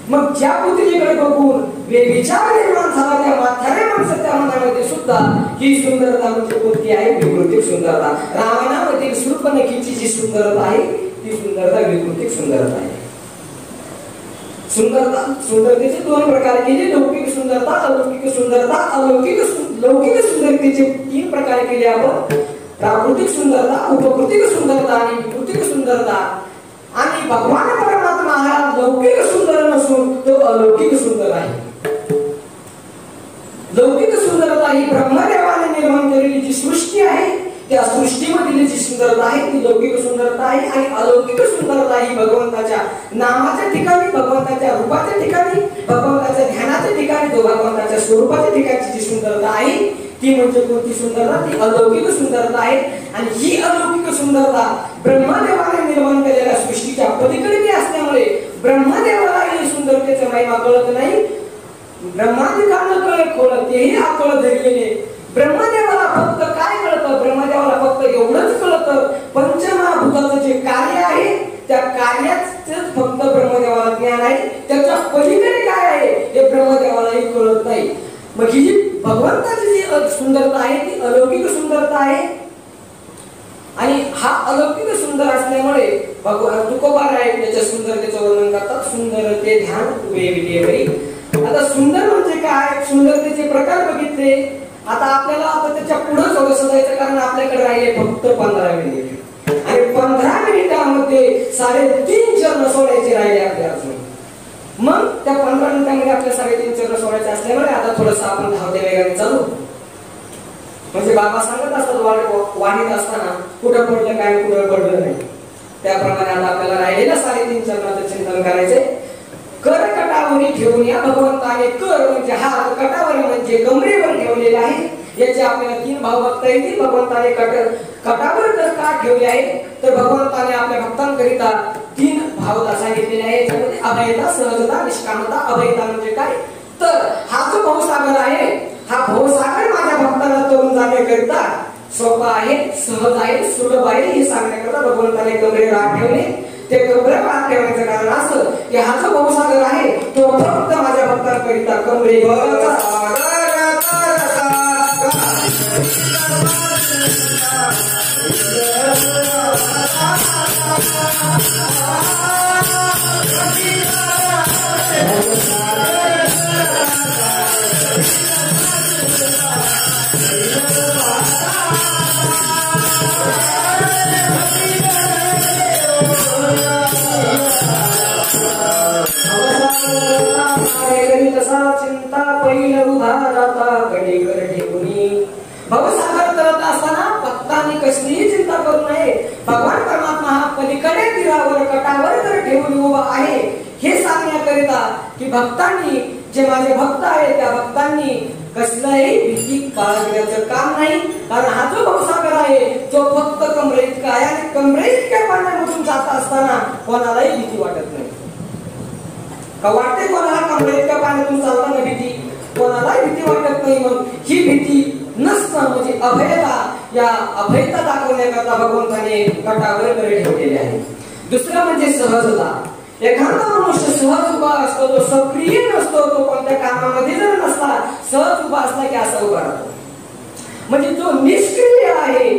मग ज्या पुतणीकडे बघून विचार निर्माण झाला त्या म्हाताऱ्या माणसाच्या मनामध्ये सुद्धा ही सुंदरता म्हणजे कोणती आहे, विकृतिक सुंदरता. रामायणामध्ये शूर्पणखीची जी सुंदरता आहे ती सुंदरता विकृतिक सुंदरता आहे. सुंदरतेचे दोन प्रकार केले, लौकिक सुंदरता, अलौकिक सुंदरता. लौकिक सुंदरतेचे 3 प्रकार केले आपण. प्राकृतिक सुंदरता, उपकृतिक सुंदरता आणि विकृतिक सुंदरता. आणि भगवान परमात्मा हा लौकिक सुंदर नसून तो अलौकिक सुंदर आहे. लौकिक सुंदरता ही ब्रह्मदेवाने निर्माण केलेली जी सृष्टी आहे त्या सृष्टीमधील जी सुंदरता आहे ती लौकिक सुंदरता आहे. आणि अलौकिक सुंदरता ही भगवंताच्या नामाच्या ठिकाणी, भगवंताच्या रूपाच्या ठिकाणी, भगवंताच्या ध्यानाच्या ठिकाणी, भगवंताच्या स्वरूपाच्या ठिकाणची जी सुंदरता आहे ती म्हणजे कोणती सुंदरता? ती अलौकिक सुंदरता आहे. आणि ही अलौकिक सुंदरता ब्रह्मदेवाने निर्माण केलेल्या सृष्टीच्या पलीकडे असल्यामुळे ब्रह्मदेवाला ही सुंदरतेचा महिमा कळत नाही. ब्रह्मादिकांना कळे खोळ तेही आकळ धरलेले. ब्रह्मदेवाला फक्त काय कळतं? ब्रह्मदेवाला फक्त एवढंच कळतं पंचमहाभूताचं जे कार्य आहे त्या कार्याचं फक्त ब्रह्मदेवाला ज्ञान आहे. त्याच्या पलीकडे काय आहे हे ब्रह्मदेवालाही कळत नाही. मग ही जी भगवंताची जी सुंदरता आहे ती अलौकिक सुंदरता आहे. आणि हा अलौकिक सुंदर असल्यामुळे भगवान तुकोबार आहे त्याच्या सुंदरतेचं वर्णन करतात. सुंदर ते ध्यान उभे विटेवरी. आता सुंदर म्हणजे काय? सुंदरतेचे प्रकार बघितले. आता आपल्याला आता त्याच्या पुढे थोडंसं जायचं कारण आपल्याकडे राहिले फक्त 15 मिनिट. आणि 15 मिनिटांमध्ये 3.5 चरण सोडायचे राहिले आपल्या अजून. मग त्या 15 मिनिटांमध्ये आपल्या 3.5 चरण सोडायचे असल्यामुळे आता थोडंसं आपण धावत्या वेगाने चालू. म्हणजे बाबा सांगत असतात वाणीत असताना कुठं पडलं काय कुठं पडलं नाही. त्याप्रमाणे आता आपल्याला राहिलेल्या 3.5 चरणाचं चिंतन करायचंय. कर कटावरी ठेवून या भगवंताने कर म्हणजे हात, कटावर म्हणजे कमरेवर ठेवलेले आहे. याचे आपल्याला 3 भाव बघता येतील. भगवंताने कटावर कर का ठेवले आहे तर भगवंताने आपल्या भक्तांकरिता 3 भाव सांगितलेले आहे. याच्यामध्ये अभयता, सहजता, निष्कामता. अभयता म्हणजे काय तर हा जो भवसागर आहे हा भवसागर माझ्या भक्तांना तरुण जाण्याकरिता सोपा आहे, सहज आहे, सुलभ आहे हे सांगण्याकरिता भगवंताने कमरेवर हात ठेवले. ते कमरेवर हात ठेवण्याचं कारण असं की हा जो भवसागर आहे तो फक्त माझ्या भक्तांकरिता कमरेवर चिंता पहिल उभारता कडेवर ठेवणी. भवसागर करत असताना भक्तांनी कसलीही चिंता करू नये. भगवान परमात्मा हा पलीकडे तीरावर कटावर तर ठेवून उभा आहे हे सांगण्याकरिता की भक्तांनी जे माझे भक्त आहेत त्या भक्तांनी कसलाही भीती बाळगण्याचं काम नाही. कारण हा जो भवसागर आहे तो फक्त कमरे इतका आहे. आणि कमरे इतक्या पाण्यामधून जात असताना कोणालाही भीती वाटत नाही. का वाटते कोणाला कमरे इतक्या पाण्यातून चालताना भीती? कोणालाही भीती वाटत नाही. मग ही भीती नसणं म्हणजे अभयता. या अभयता दाखवण्याकरता भगवंताने कटावर ठेवलेले आहे. दुसरं म्हणजे सहजता. एखादा मनुष्य सहज उभा असतो, तो सक्रिय नसतो, तो कोणत्या कामामध्ये जर नसला सहज उभा असला की असा उभा राहतो. म्हणजे जो निष्क्रिय आहे,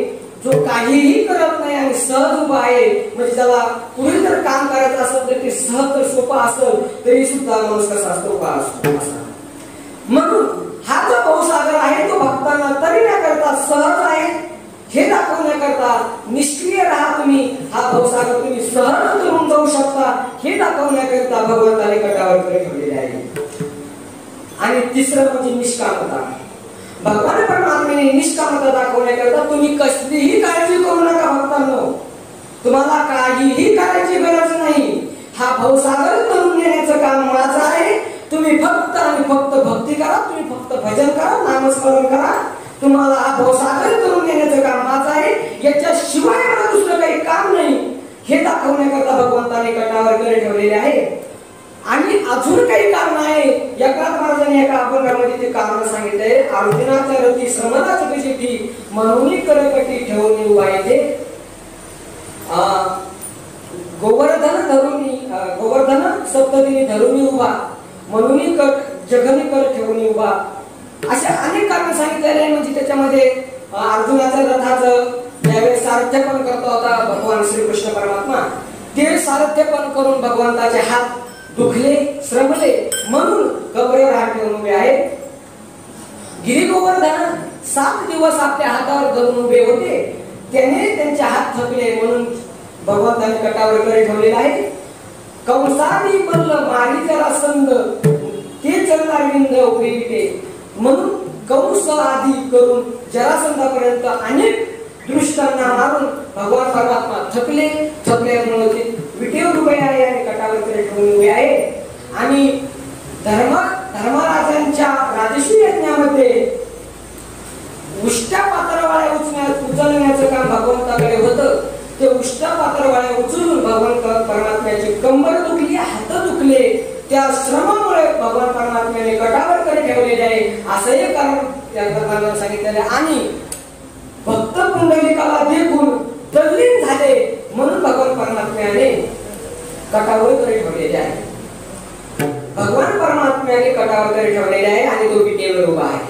जो काहीही करत नाही आणि सहज उभा आहे म्हणजे त्याला पुढे जर काम करायचं असेल तर ते सहज तर सोपं असेल तरी सुद्धा माणूस कसा असतो उभा असतो. म्हणून हा जो भवसागर आहे तो भक्तांना तरिण्याकरता सहज आहे हे दाखवण्याकरता निष्क्रिय राहा तुम्ही. हा भवसागर तुम्ही सहज करून जाऊ शकता हे दाखवण्याकरता भगवंताने कटावर ठेवलेले आहे. आणि तिसरं म्हणजे निष्कामता. भगवान परमात्म्याने निष्कामता दाखवण्याकरता तुम्ही कसलीही काळजी करू नका भक्तांनो. तुम्हाला काहीही करायची गरज नाही. हा भवसागर करून नेण्याचं काम माझं आहे. तुम्ही फक्त आणि फक्त भक्ती करा, तुम्ही फक्त भजन करा, नामस्मरण करा. तुम्हाला हा भवसागर करून नेण्याचं काम माझं आहे. याच्याशिवाय मला दुसरं काही काम नाही हे दाखवण्याकरता भगवंताने कटावर ठेवलेले आहे. आणि अजून काही कारण आहे. एकनाथ महाराजांनी एका अभंगामध्ये ते कारण सांगितलंय. अर्जुनाच्या रथी श्रमदाची कशी म्हणून करकटी ठेवून उभा येते. गोवर्धन सप्ततीने धरून उभा म्हणून जगनी कर ठेवून उभा. अशा अनेक कारण सांगितलेले आहे. म्हणजे त्याच्यामध्ये अर्जुनाच्या रथाचं ज्यावेळेस सारथ्यपण करता होता भगवान श्रीकृष्ण परमात्मा ते सारथ्यपण करून भगवंताचे हात दुखले, श्रमले म्हणून कमरेवर हात ठेवून उभे आहेत. गिरिगोवर्धन 7 दिवस आपल्या हातावर धरून उभे होते, त्याने त्यांचे हात थकले म्हणून भगवंताने कटावर कडे ठेवलेला आहे. कंसानी बल्ल मारी जरा संग ते चरणारविंद उभे म्हणून कंस आधी करून जरासंधापर्यंत अनेक दृष्टांना मारून भगवान परमात्मा थकल्यामुळे ते विटेवर उभे आहे आणि कटावर कडे ठेवून उभे आहे. आणि धर्मराजांच्या राजश्री यज्ञामध्ये उष्ट्या पात्रवाळ्या उचलण्याचं काम भगवंताकडे होतं. ते उष्ट्या पात्रवाळ्या उचलून भगवान परमात्म्याची कंबर दुखली, हात दुखले. त्या श्रमामुळे भगवान परमात्म्याने कटावर कडे ठेवलेले आहे असं एक कारण त्या ग्रंथाला सांगितलेले. आणि भक्त पुंडलिकाला देखून तल्लीन झाले म्हणून भगवान परमात्म्याने कटावर कडे ठेवलेले आहे. भगवान परमात्म्याने कटावर कडे ठेवलेले आहे आणि तो विटेवर उभा आहे.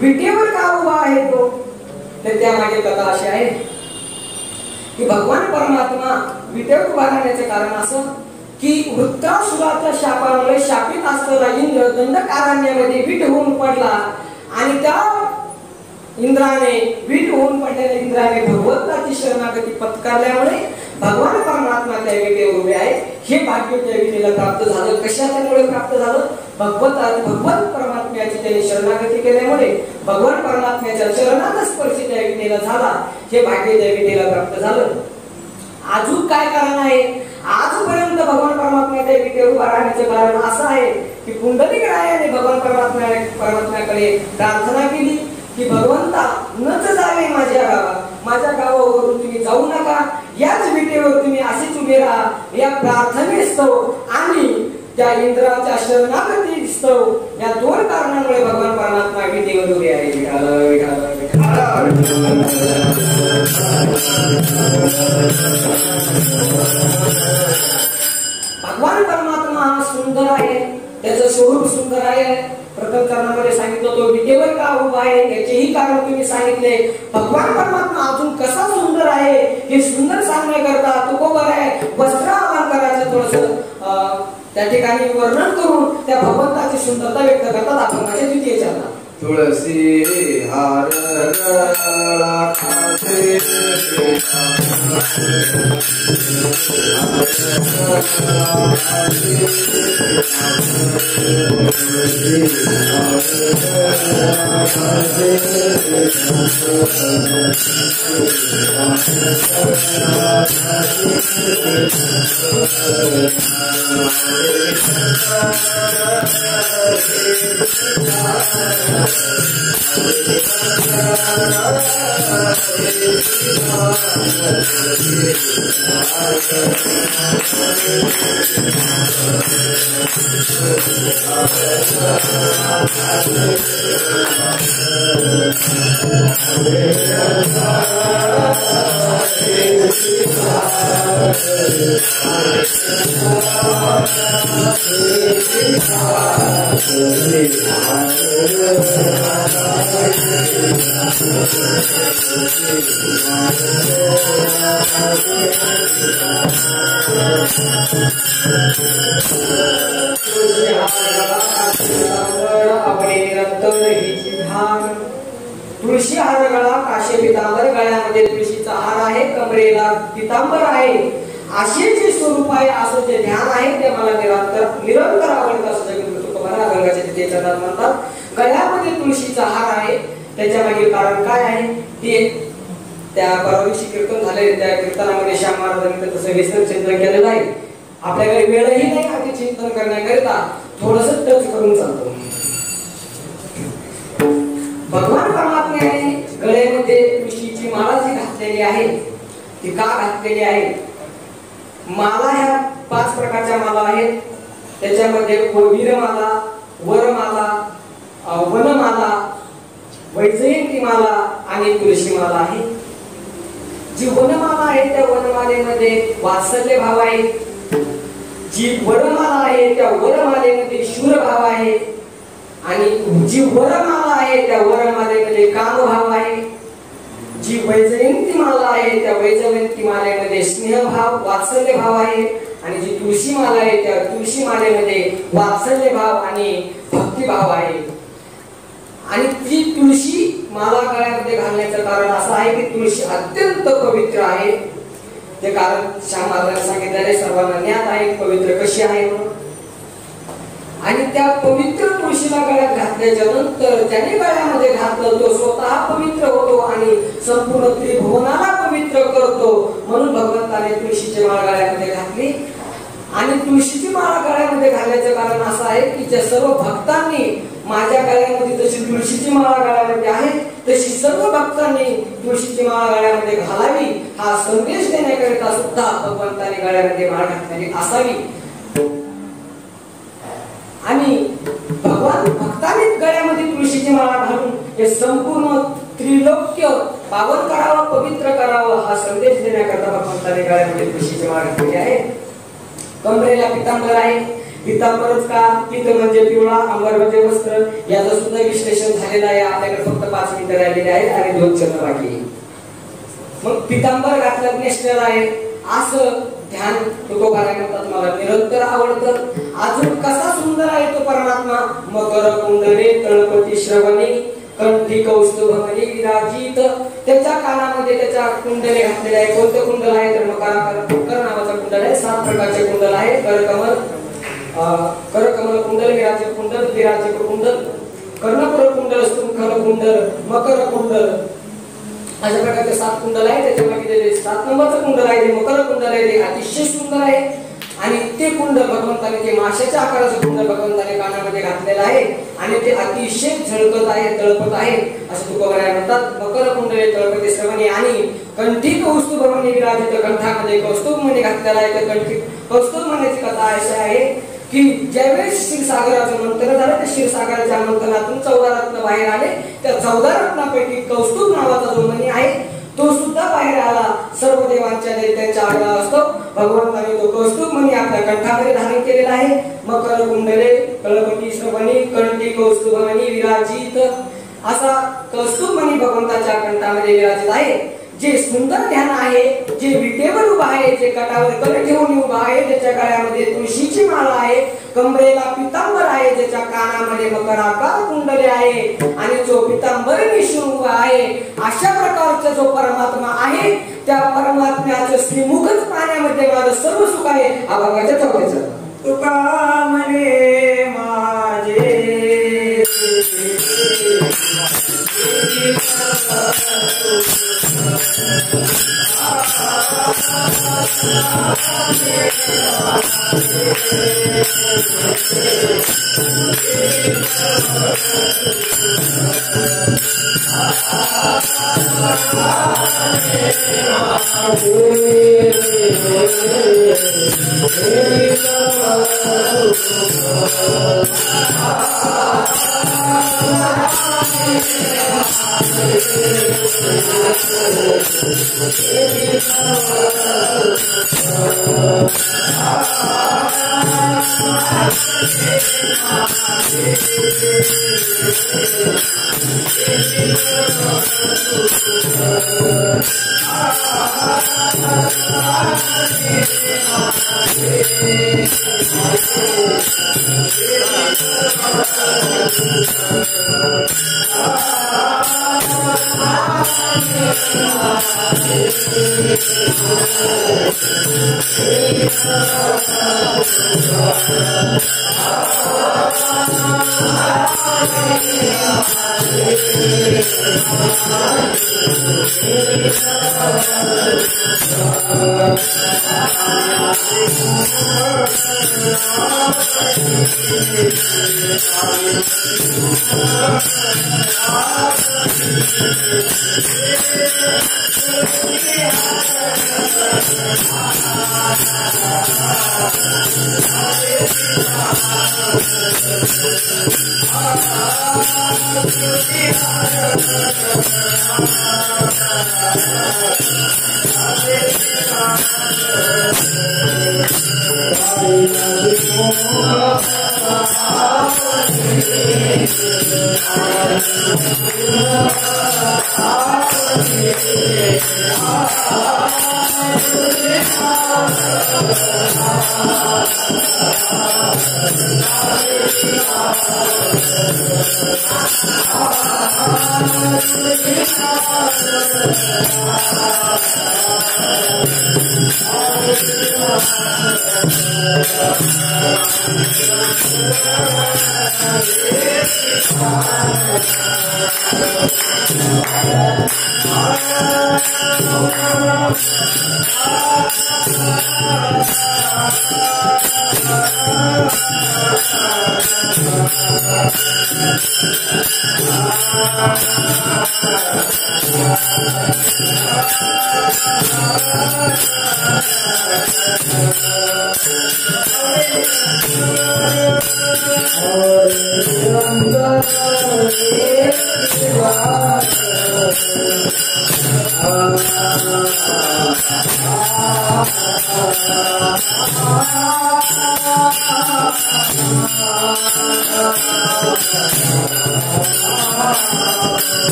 विटेवर का उभा आहे तो, तर त्यामागे कथा अशी आहे की भगवान परमात्मा विटेवर उभा राहण्याचे कारण असं की वृत्रासुराच्या शापामुळे शापित असलेला इंद्र दंडकारण्यामध्ये वीट होऊन पडला आणि त्या इंद्राने वीट होऊन पडलेल्या इंद्राने भगवंताची शरणागती पत्करल्यामुळे भगवान परमात्मा त्या विटेवर उभे आहेत. हे भाग्य त्या विटेला प्राप्त झालं. कशामुळे प्राप्त झालं, भगवंत परमात्म्याची त्यांनी शरणागती केल्यामुळे भगवान परमात्म्याच्या चरणाचा स्पर्श त्या विटेला झाला. हे भाग्य त्या विटेला प्राप्त झालं. अजून काय कारण आहे, आजपर्यंत भगवान परमात्मा त्या विटेवर उभा राहण्याचे कारण असं आहे की पुंडलिक रायाने भगवान परमात्म्याकडे प्रार्थना केली की भगवंता नच जावे माझ्या गावावरून तुम्ही जाऊ नका, याच विटेवर तुम्ही असेच उभे राहा. या प्रार्थनेस्तव आणि त्या इंद्राच्या शरणागतीस्तव या 2 कारणांमुळे भगवान परमात्मा विटेवर उभे आहे. भगवान परमात्मा हा सुंदर आहे, त्याचं स्वरूप सुंदर आहे. प्रथम चरणामध्ये सांगितलं तो विटेवर का उभा आहे याचेही कारण तुम्ही सांगितले. भगवान परमात्मा अजून कसा सुंदर आहे हे सुंदर सांगण्याकरता तुकोबर आहे वस्त्र अलंकाराचं थोडस त्या ठिकाणी वर्णन करून त्या भगवंताची सुंदरता व्यक्त करतात. आपण माझ्या द्वितीय चरणात तुळसी हार तुळशी हार गळा काशे पितांबर, गळ्यामध्ये तुळशीचा हार आहे, कमरेला पितांबर आहे. असे जे स्वरूप आहे, असं जे ध्यान आहे ते मला निरंतर आवडतं असं अभंगाच्या तिथे चरणात म्हणतात. गळ्यामध्ये तुळशीचा हार आहे. त्याच्या मागे कारण काय आहे ते त्या परवादिवशी कीर्तन झाले, त्या कीर्तनामध्ये श्याम महाराजांनी तसं विस्तृत चिंतन केलेलं आहे. आपल्याकडे वेळही नाही आधी चिंतन करण्याकरिता थोडस टच करून चालतो. भगवान परमात्म्याने गळ्यामध्ये तुळशीची माळा जी घातलेली आहे ती का घातलेली आहे, माला ह्या 5 प्रकारच्या माला आहेत. त्याच्यामध्ये वीरमाला, वरमाला, वनमाला, वैजयंती माला आणि तुळशी माला आहे. जी वनमाला आहे त्या वनमालेमध्ये वात्सल्य भाव आहे. जी वरमाला आहे त्या वरमालेमध्ये शूर भाव आहे आणि जी वरमाला आहे त्या वरमालेमध्ये काम भाव आहे. जी वैजयंती माला आहे त्या वैजयंती मालेमध्ये स्नेह भाव, वात्सल्य भाव आहे. आणि जी तुळशी माला आहे त्या तुळशी मालेमध्ये वात्सल्य भाव आणि भक्ती भाव आहे. आणि ती तुळशी माला गळ्यामध्ये घालण्याचं कारण असं आहे की तुळशी अत्यंत पवित्र आहे. ते कारण श्याम महाराजांनी सांगितलेले सर्वांना ज्ञात आहे पवित्र कशी आहे म्हणून. आणि त्या पवित्र तुळशीला गळ्यात घातल्याच्या नंतर त्याने गळ्यामध्ये घातलं तो स्वतः पवित्र होतो आणि संपूर्ण त्रिभुवनाला पवित्र करतो. म्हणून भगवंताने तुळशीची माळ गळ्यामध्ये घातली. आणि तुळशीची माळ गळ्यामध्ये घालण्याचं कारण असं आहे की ज्या सर्व भक्तांनी माझ्या गळ्यामध्ये जशी तुळशीची माळ गळ्यामध्ये आहे तशी सर्व भक्तांनी तुळशीची माळ गळ्यामध्ये घालावी हा संदेश देण्याकरिता सुद्धा भगवंताने गळ्यामध्ये माळ घातलेली असावी. आणि भगवान भक्तांनी गळ्यामध्ये तुळशीची माळा घालून हे संपूर्ण त्रिलोक्य पावन करावं पवित्र करावं हा संदेश देण्याकरता भगवंताने गळ्यामध्ये तुळशीची माळ घातलेली आहे. कमरेला पितांबर आहे. पितांबरच का? पित म्हणजे पिवळा, अंबर म्हणजे वस्त्र. याचं सुद्धा विश्लेषण झालेलं आहे. आपल्याकडे फक्त 5 मिनिटं राहिलेली आहेत आणि 2 चरण बाकी. मग पितांबर घातलं नेसलेलं आहे असं ध्यान तुकोबाराय म्हणतात. मला निरंतर आवडतं. अजून कसा सुंदर आहे तो परमात्मा. मकर कुंडले तळपती श्रवणी कंठी कौस्तुभमणी विराजित. त्याच्या कानामध्ये त्याच्या कुंडले घातलेले आहे. कोणतं कुंडल आहे तर मकर नावाचं कुंडल आहे. 7 प्रकारचे कुंडल आहे. करकमल कुंडल, विराजित कुंडल, विराजित कुंडल, कर्णपुर कुंडल, स्तुंखल कुंडल, मकर कुंडल अशा प्रकारचे 7 कुंडल आहे. त्याच्यामध्ये 7 नंबरचं कुंडल आहे ते मकर कुंडल आहे. ते अतिशय सुंदर आहे. आणि ते कुंडल भगवंताने ते माशाच्या आकाराचं कुंडल भगवंताने कानामध्ये घातलेलं आहे आणि ते अतिशय झळकत आहे तळपत आहे असं तुकोबाराय म्हणतात. मकर कुंडले तळपती श्रवणी आणि कंठी कौस्तुभमणी विराजित. कंठामध्ये कौस्तुभमणी घातलेला आहे. तर कंठी कौस्तुभमणीची कथा अशी आहे की ज्यावेळेस क्षीरसागराचं मंथन झालं त्या क्षीरसागराच्या मंथनातून 14 रत्न बाहेर आले. त्या 14 रत्नापैकी कौस्तुभ नावाचा जो मणी आहे तो सुद्धा बाहेर आला. सर्व देवांच्या दैत्यांच्या आडला असतो. भगवंताने तो कौस्तुभ मणी आपल्या कंठामध्ये धारण केलेला आहे. मकर कुंडले तळपती श्रवणी कंठी कौस्तुभमणी विराजित असा कौस्तुभ मणी भगवंताच्या कंठामध्ये विराजित आहे. जे सुंदर ध्यान आहे, जे विटेवर उभा आहे, जे कटावर कल ठेवून उभा आहे, ज्याच्या गळ्यामध्ये तुळशीची माळा आहे, कमरेला पितांबर आहे, ज्याच्या कानामध्ये मकराकार कुंडले आहे आणि जो पितांबर नेसून उभा आहे अशा प्रकारचा जो परमात्मा आहे त्या परमात्म्याचं श्रीमुखच पाण्यामध्ये माझं सर्व सुख आहे. अभंगाच्या 4थं तुका म्हणे माझे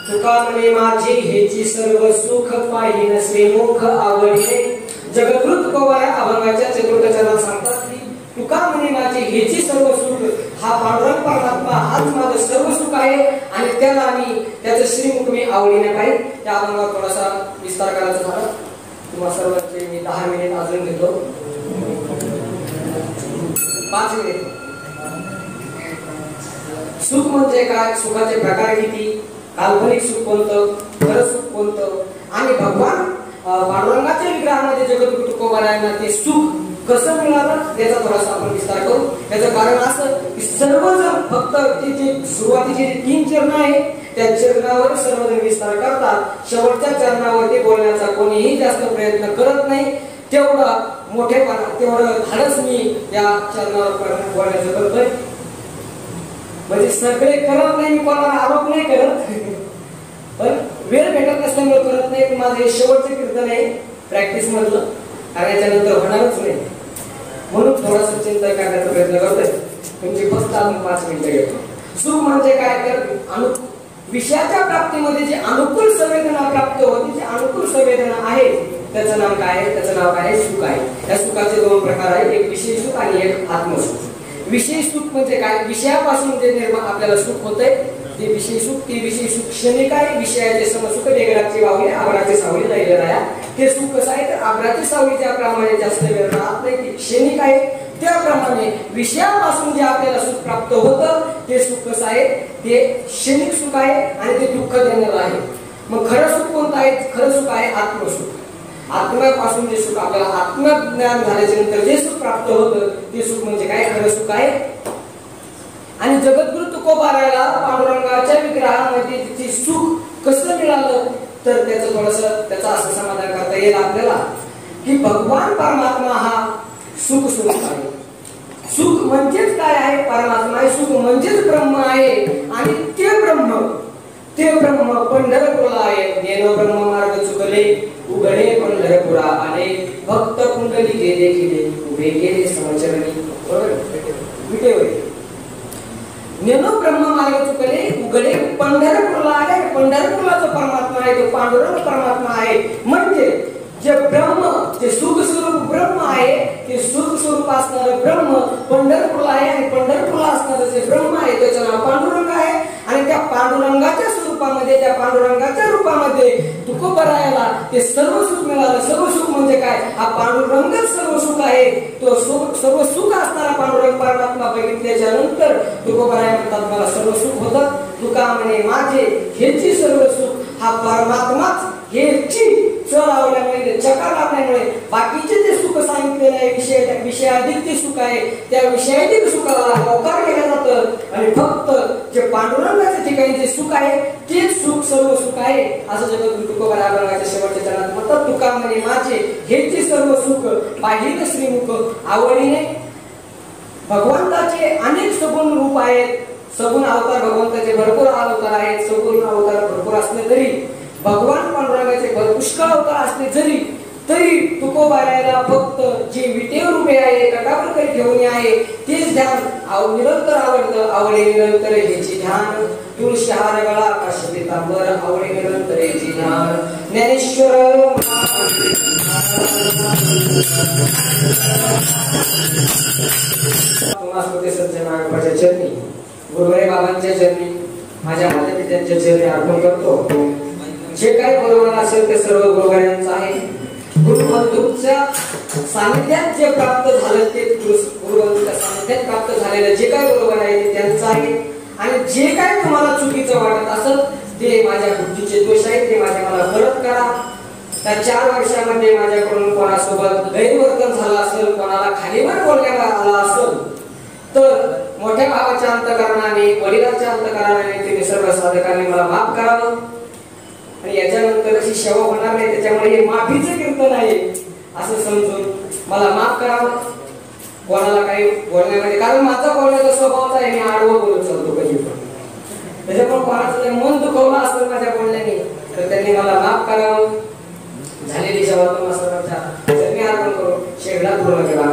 तुका म्हणे माझे हेची सर्व सुख पाहिन श्रीमुख आवडले. जगद्गुरु तुकोबारा अभंगाच्या चतुर्थ चरणात सांगतात की तुका म्हणे माझे हेची सर्व सुख हा पांडुरंग परमात्मा हाच माझं सर्व सुख आहे आणि त्याला मी त्याचं श्रीमुख मी आवडीने पाहिजे. त्या अभंगावर थोडासा विस्तार करायचा झाला. तुम्हा सर्वांचे मी 10 मिनिट अजून घेतो. 5 मिनिट. सुख म्हणजे काय, सुखाचे प्रकार किती, काल्पनिक सुख कोणतं, खरं सुख कोणतं आणि भगवान पांडुरंगाच्या विग्रहामध्ये जगद्गुरु तुकोबारायांना ते सुख कसं मिळालं त्याचा थोडासा आपण विस्तार करू. त्याचं कारण असं की सर्वजण फक्त जे सुरुवातीचे 3 चरण आहे त्या चरणावर सर्वजण विस्तार करतात. शेवटच्या चरणावरती बोलण्याचा कोणीही जास्त प्रयत्न करत नाही. तेवढा मोठेपणा तेवढं धाडस मी या चरणावर बोलण्याचं करतोय. म्हणजे सगळे करत नाही, मी कोणाला आरोप नाही करत, पण वेळ भेटत नसल्यामुळे करत नाही. पण माझं हे शेवटचं कीर्तन आहे प्रॅक्टिस मधलं, कारण याच्यानंतर होणारच नाही. म्हणून थोडासा चिंतन करण्याचा प्रयत्न करतोय. तुमची फक्त अजून 5 मिनिटं घेतो. सुख म्हणजे काय तर विषयाच्या प्राप्तीमध्ये जी अनुकूल संवेदना प्राप्त होती, जी अनुकूल संवेदना आहे त्याचं नाव काय आहे, त्याचं नाव काय आहे, सुख आहे. या सुखाचे 2 प्रकार आहेत, एक विषय सुख आणि एक आत्मसुख. विषय सुख म्हणजे काय, विषयापासून जे निर्माण आपल्याला सुख होतंय ते विषय सुख. ते विषय सुख क्षणिक आहे. विषयाचे समसुख वेगळ्याची वावले आबराची सावली राहिले राया. ते सुख कसं आहे तर आबराची सावली ज्याप्रमाणे जास्त वेळ राहत नाही ती क्षणिक आहे, त्याप्रमाणे विषयापासून जे आपल्याला सुख प्राप्त होतं ते सुख कसं आहे, ते क्षणिक सुख आहे आणि ते दुःख देणारं आहे. मग खरं सुख कोणतं आहे, खरं सुख आहे आत्मसुख. आत्म्यापासून जे सुख आपल्याला आत्मज्ञान झाल्याच्या नंतर जे सुख प्राप्त होतं ते सुख म्हणजे काय, खरं सुख आहे. आणि जगद्गुरु तुकोबाराला पांडुरंगाच्या विग्रहामध्ये तिथे सुख कसं मिळालं तर त्याचं थोडंसं त्याचं असं समाधान करता येईल आपल्याला की भगवान परमात्मा हा सुख स्वरूप आहे. सुख म्हणजेच काय आहे, परमात्मा आहे. सुख म्हणजेच ब्रह्म आहे आणि ते ब्रह्म पंढरपूरला आहे. नेनो ब्रह्म मार्ग चुकले उघडे पंढरपुरा आले भक्त कुंडलिके देखिले उभे केले समचरणी. बरोबर विटेवर ज्ञानो ब्रह्म मार्ग चुकले उघडे पंढरपूरला आले. पंढरपूरला जो परमात्मा आहे तो पांडुरंग परमात्मा आहे. म्हणजे जे ब्रह्म जे सुख स्वरूप ब्रह्म आहे ते सुख स्वरूप असणारं ब्रह्म पंढरपूरला आहे आणि पंढरपूरला असणारं जे ब्रह्म आहे त्याचं नाव पांडुरंग आहे. आणि त्या पांडुरंगाच्या स्वरूपामध्ये त्या पांडुरंगाच्या रूपामध्ये तुकोबरायाला ते सर्व सुख मिळालं. सर्व सुख म्हणजे काय? हा पांडुरंगच सर्व सुख आहे. तो सर्व सुख असणारा पांडुरंग परमात्मा बघितल्याच्या नंतर तुकोबराया म्हणतात मला सर्व सुख होतं. तुका म्हणे माझे हेची सर्व सुख हा परमात्माच हेची चल लावल्यामुळे चक्कर लावल्यामुळे बाकीचे जे सुख सांगितलेले आहे विषयाधिक जे सुख आहे त्या विषयाधिक सुखाला होकार केला जातं आणि फक्त जे पांडुरंगाच्या ठिकाणी जे सुख आहे तेच सुख सर्व सुख आहे असं जगत तुकोबराया शेवटच्या चरणात म्हणतात. तुका म्हणे माझे हेची सर्व सुख पाहिलं श्रीमुख आवडीने. भगवंताचे अनेक सगुण रूप आहेत. सगुण अवतार भगवंताचे भरपूर अवतार आहेत. सगुण अवतार भरपूर असले तरी भगवान पांडुरंगाचे पुष्कळ अवतार असले जरी तरी तुकोबरायाला फक्त जे विटेवर उभे आहे कटाप्रकारे घेऊन आहे तेच ध्यान निरंतर आवडतं. आवडे निरंतर हेचे ध्यान तुळशी हार गळा आकाश पितांबर आवडे निरंतर हेचे ध्यान. ज्ञानेश्वर सज्जनाच्या चरणी गुरुवारी बाबांच्या चरणी माझ्या मातापित्यांच्या चरणी अर्पण करतो. जे काही बरोबर असेल ते सर्व गुरुवाऱ्यांचं आहे. गुरुबंधूंच्या सानिध्यात जे प्राप्त झालं ते गुरुबंधूंच्या सानिध्यात प्राप्त झालेलं जे काही बरोबर आहे ते त्यांचं आहे. आणि जे काही तुम्हाला चुकीचं वाटत असेल ते माझ्या बुद्धीचे दोष आहेत ते माझ्या मला परत करा. त्या 4 वर्षामध्ये माझ्याकडून कोणासोबत गैरवर्तन झालं असेल कोणाला खालीवर बोलण्यात आला असेल तर मोठ्या भावाच्या अंतकरणाने वडिलांच्या अंतकरणाने ते सर्व साधकांनी मला माफ करावं. आणि याच्यानंतर अशी सेवा होणार नाही त्याच्यामुळे हे माफीचं कीर्तन आहे असं समजून मला माफ करावं. कोणाला काही बोलण्यामध्ये कारण माझा बोलण्याचा स्वभावच आहे मी आडवं बोलत चालतो कधी पण त्याच्यामुळे कोणाचं मन दुखवलं असेल माझ्या बोलण्याने तर त्यांनी मला माफ करावं. झालेली सेवा तुम्हाला सर्वांच्या चरणी अर्पण करून शेगडात पूर्ण केला.